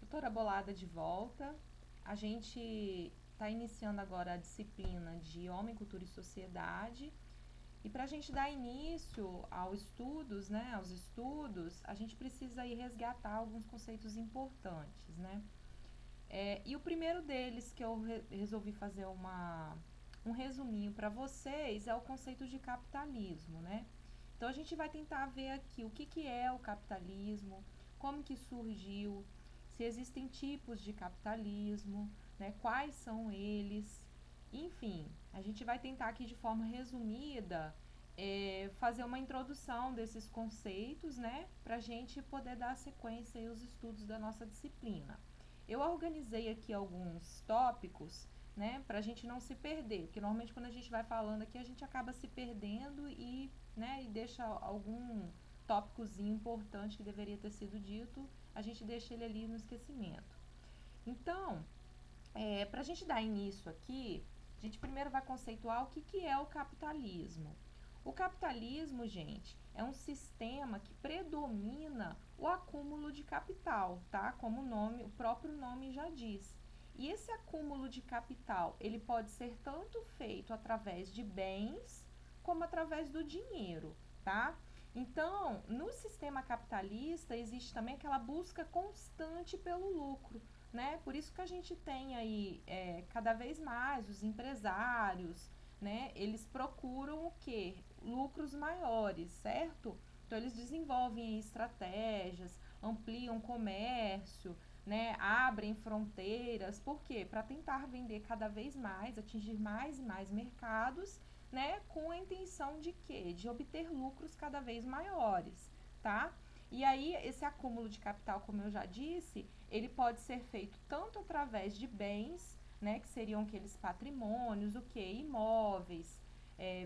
Doutora Bolada de volta. A gente está iniciando agora a disciplina de Homem, Cultura e Sociedade. E para a gente dar início aos estudos, a gente precisa aí resgatar alguns conceitos importantes, né? E o primeiro deles que eu resolvi fazer um resuminho para vocês é o conceito de capitalismo, né? Então a gente vai tentar ver aqui o que é o capitalismo, como que surgiu, se existem tipos de capitalismo, né? Quais são eles, enfim, a gente vai tentar aqui de forma resumida fazer uma introdução desses conceitos, né? Para a gente poder dar sequência aos estudos da nossa disciplina. Eu organizei aqui alguns tópicos, né, para a gente não se perder, porque normalmente quando a gente vai falando aqui a gente acaba se perdendo e deixa algum tópicozinho importante que deveria ter sido dito, a gente deixa ele ali no esquecimento. Então, para a gente dar início aqui, a gente primeiro vai conceituar o que é o capitalismo. O capitalismo, gente, é um sistema que predomina o acúmulo de capital, tá? Como o próprio nome já diz. E esse acúmulo de capital, ele pode ser tanto feito através de bens como através do dinheiro, tá? Então, no sistema capitalista existe também aquela busca constante pelo lucro, né? Por isso que a gente tem aí cada vez mais os empresários, né? Eles procuram o quê? Lucros maiores, certo? Então eles desenvolvem estratégias, ampliam comércio, né? Abrem fronteiras, por quê? Para tentar vender cada vez mais, atingir mais e mais mercados, né? Com a intenção de quê? De obter lucros cada vez maiores, tá? E aí, esse acúmulo de capital, como eu já disse, ele pode ser feito tanto através de bens, né, que seriam aqueles patrimônios, o que? Imóveis,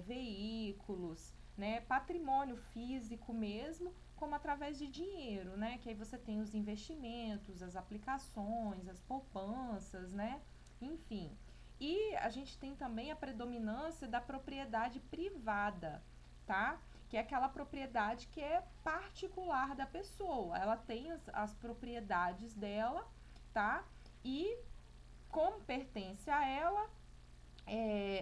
veículos, né, patrimônio físico mesmo, como através de dinheiro, né, que aí você tem os investimentos, as aplicações, as poupanças, né, enfim. E a gente tem também a predominância da propriedade privada, tá? Que é aquela propriedade que é particular da pessoa. Ela tem as propriedades dela, tá? E como pertence a ela,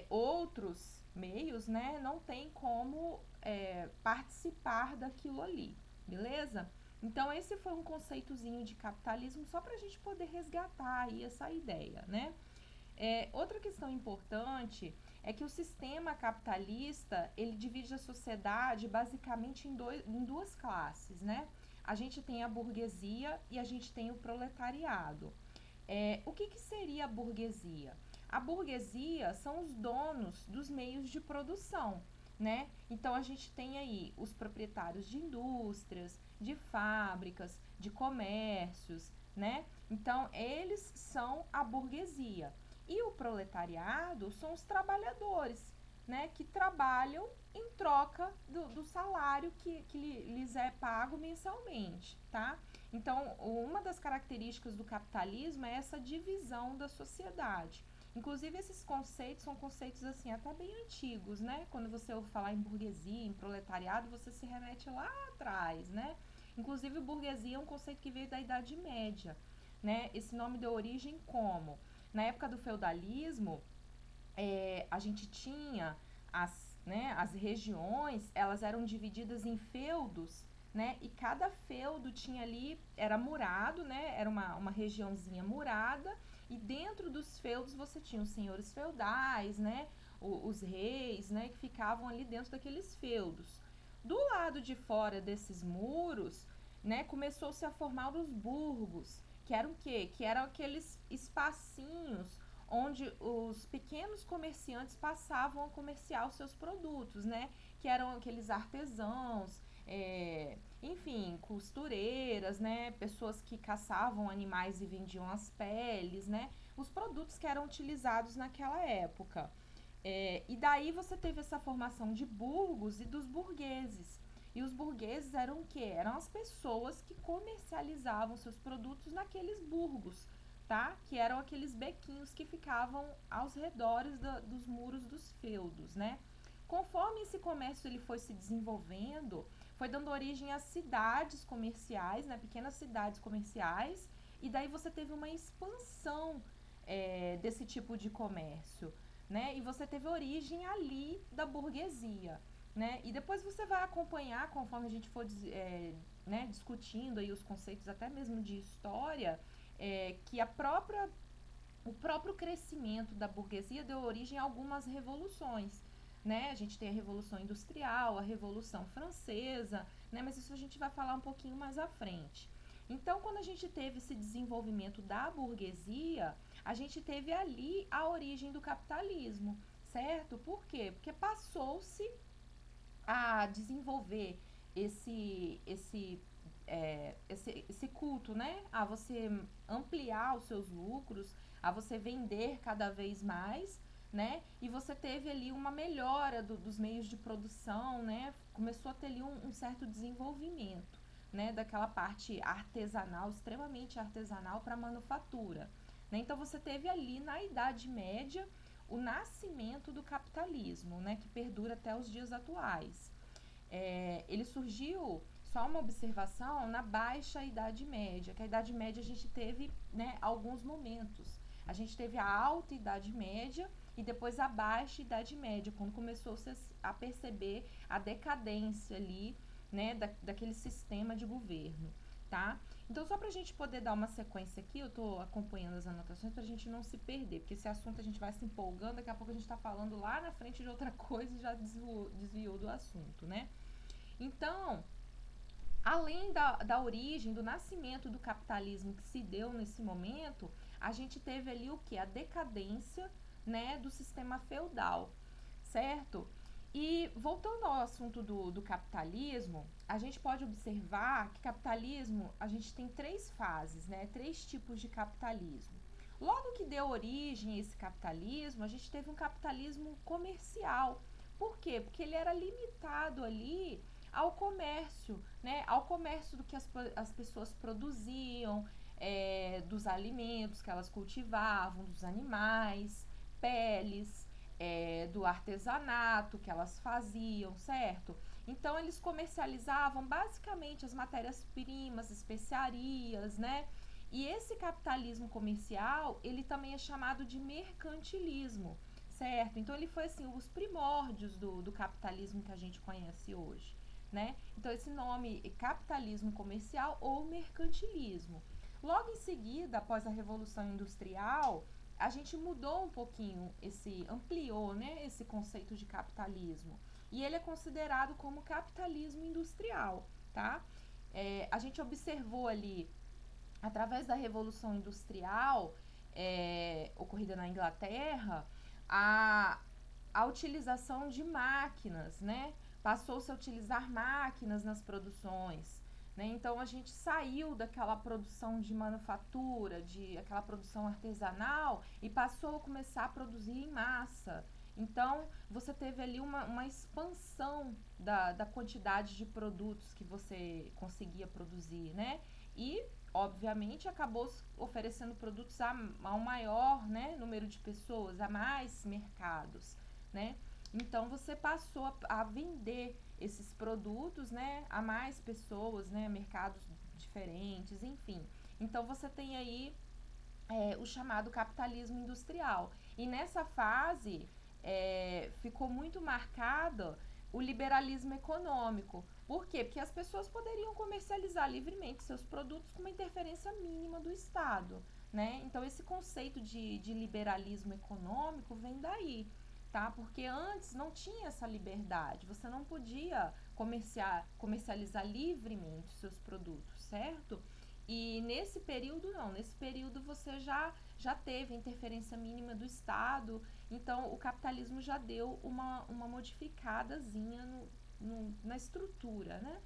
outros meios, né, não tem como participar daquilo ali, beleza? Então, esse foi um conceitozinho de capitalismo só para a gente poder resgatar aí essa ideia, né? Outra questão importante é que o sistema capitalista, ele divide a sociedade basicamente em duas classes, né? A gente tem a burguesia e a gente tem o proletariado. O que seria a burguesia? A burguesia são os donos dos meios de produção, né? Então a gente tem aí os proprietários de indústrias, de fábricas, de comércios, né? Então eles são a burguesia. E o proletariado são os trabalhadores, né? Que trabalham em troca do salário que lhes é pago mensalmente, tá? Então, uma das características do capitalismo é essa divisão da sociedade. Inclusive, esses conceitos são conceitos assim até bem antigos, né? Quando você ouve falar em burguesia, em proletariado, você se remete lá atrás, né? Inclusive, burguesia é um conceito que veio da Idade Média, né? Esse nome deu origem como? Na época do feudalismo, a gente tinha as regiões, elas eram divididas em feudos, né? E cada feudo tinha ali, era murado, né? Era uma regiãozinha murada, e dentro dos feudos você tinha os senhores feudais, né? Os reis, né? Que ficavam ali dentro daqueles feudos. Do lado de fora desses muros, né? Começou-se a formar os burgos, que eram o quê? Que eram aqueles espacinhos onde os pequenos comerciantes passavam a comerciar os seus produtos, né? Que eram aqueles artesãos, enfim, costureiras, né? Pessoas que caçavam animais e vendiam as peles, né? Os produtos que eram utilizados naquela época. E daí você teve essa formação de burgos e dos burgueses. E os burgueses eram o quê? Eram as pessoas que comercializavam seus produtos naqueles burgos, tá? Que eram aqueles bequinhos que ficavam aos redores dos muros dos feudos, né? Conforme esse comércio ele foi se desenvolvendo, foi dando origem a cidades comerciais, né? Pequenas cidades comerciais, e daí você teve uma expansão desse tipo de comércio, né? E você teve origem ali da burguesia, né? E depois você vai acompanhar, conforme a gente for né, discutindo aí os conceitos até mesmo de história, que o próprio crescimento da burguesia deu origem a algumas revoluções, né? A gente tem a Revolução Industrial, a Revolução Francesa, né? Mas isso a gente vai falar um pouquinho mais à frente. Então, quando a gente teve esse desenvolvimento da burguesia, a gente teve ali a origem do capitalismo, certo? Por quê? Porque passou-se a desenvolver esse culto, né? A você ampliar os seus lucros, a você vender cada vez mais, né? E você teve ali uma melhora dos meios de produção, né? Começou a ter ali um certo desenvolvimento, né? Daquela parte artesanal, extremamente artesanal para a manufatura, né? Então você teve ali na Idade Média o nascimento do capitalismo, né? Que perdura até os dias atuais. Ele surgiu, só uma observação, na Baixa Idade Média, que a Idade Média a gente teve, né, alguns momentos. A gente teve a Alta Idade Média e depois a Baixa Idade Média, quando começou-se a perceber a decadência ali, né, daquele sistema de governo, tá? Então, só para a gente poder dar uma sequência aqui, eu estou acompanhando as anotações para a gente não se perder, porque esse assunto a gente vai se empolgando, daqui a pouco a gente está falando lá na frente de outra coisa e já desviou do assunto, né? Então, além da origem, do nascimento do capitalismo que se deu nesse momento, a gente teve ali o que? A decadência, né, do sistema feudal, certo? E voltando ao assunto do capitalismo, a gente pode observar que capitalismo, a gente tem três fases, né, três tipos de capitalismo. Logo que deu origem a esse capitalismo, a gente teve um capitalismo comercial. Por quê? Porque ele era limitado ali ao comércio, né? Ao comércio do que as pessoas produziam, dos alimentos que elas cultivavam, dos animais, peles, do artesanato que elas faziam, certo? Então eles comercializavam basicamente as matérias-primas, especiarias, né? E esse capitalismo comercial, ele também é chamado de mercantilismo, certo? Então ele foi assim, os primórdios do capitalismo que a gente conhece hoje, né? Então esse nome é capitalismo comercial ou mercantilismo. Logo em seguida, após a Revolução Industrial, a gente mudou um pouquinho, ampliou, né, esse conceito de capitalismo. E ele é considerado como capitalismo industrial, tá? A gente observou ali, através da Revolução Industrial, ocorrida na Inglaterra, a, a utilização de máquinas, né? Passou-se a utilizar máquinas nas produções, né? Então a gente saiu daquela produção de manufatura, de aquela produção artesanal e passou a começar a produzir em massa. Então você teve ali uma expansão da quantidade de produtos que você conseguia produzir, né? E obviamente acabou oferecendo produtos a um maior, né, número de pessoas, a mais mercados, né? Então você passou a vender esses produtos, né, a mais pessoas, né, mercados diferentes, enfim. Então você tem aí o chamado capitalismo industrial. E nessa fase ficou muito marcado o liberalismo econômico. Por quê? Porque as pessoas poderiam comercializar livremente seus produtos com uma interferência mínima do Estado, né? Então esse conceito de liberalismo econômico vem daí, tá? Porque antes não tinha essa liberdade, você não podia comercializar livremente seus produtos, certo? E nesse período não, nesse período você já teve interferência mínima do Estado, então o capitalismo já deu uma modificadazinha na estrutura, né?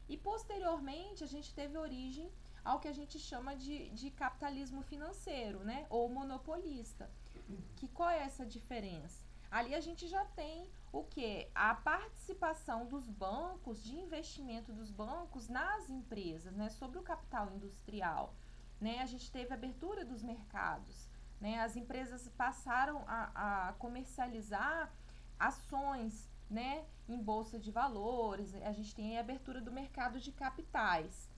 E posteriormente a gente teve origem ao que a gente chama de capitalismo financeiro, né? Ou monopolista. Que qual é essa diferença? Ali a gente já tem o que? A participação dos bancos, de investimento dos bancos nas empresas, né? Sobre o capital industrial. Né? A gente teve a abertura dos mercados. Né? As empresas passaram a comercializar ações, né, em bolsa de valores, a gente tem a abertura do mercado de capitais,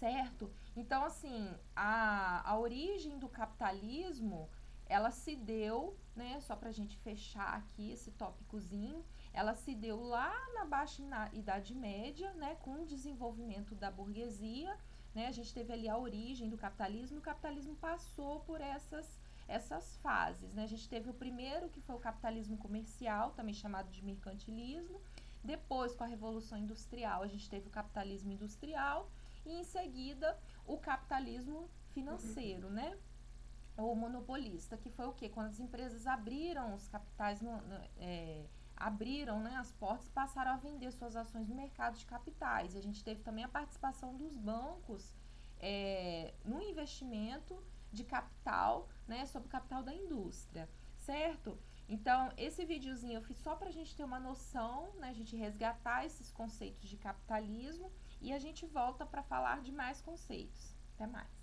certo? Então, assim, a origem do capitalismo, ela se deu, né, só para a gente fechar aqui esse tópicozinho, ela se deu lá na Baixa Idade Média, né, com o desenvolvimento da burguesia, né, a gente teve ali a origem do capitalismo, e o capitalismo passou por essas fases, né, a gente teve o primeiro, que foi o capitalismo comercial, também chamado de mercantilismo. Depois, com a Revolução Industrial, a gente teve o capitalismo industrial, e em seguida o capitalismo financeiro, né? Ou monopolista, que foi o quê? Quando as empresas abriram os capitais, abriram, né, as portas e passaram a vender suas ações no mercado de capitais. E a gente teve também a participação dos bancos no investimento de capital, né, sobre o capital da indústria, certo? Então, esse videozinho eu fiz só para a gente ter uma noção, né, a gente resgatar esses conceitos de capitalismo, e a gente volta para falar de mais conceitos. Até mais!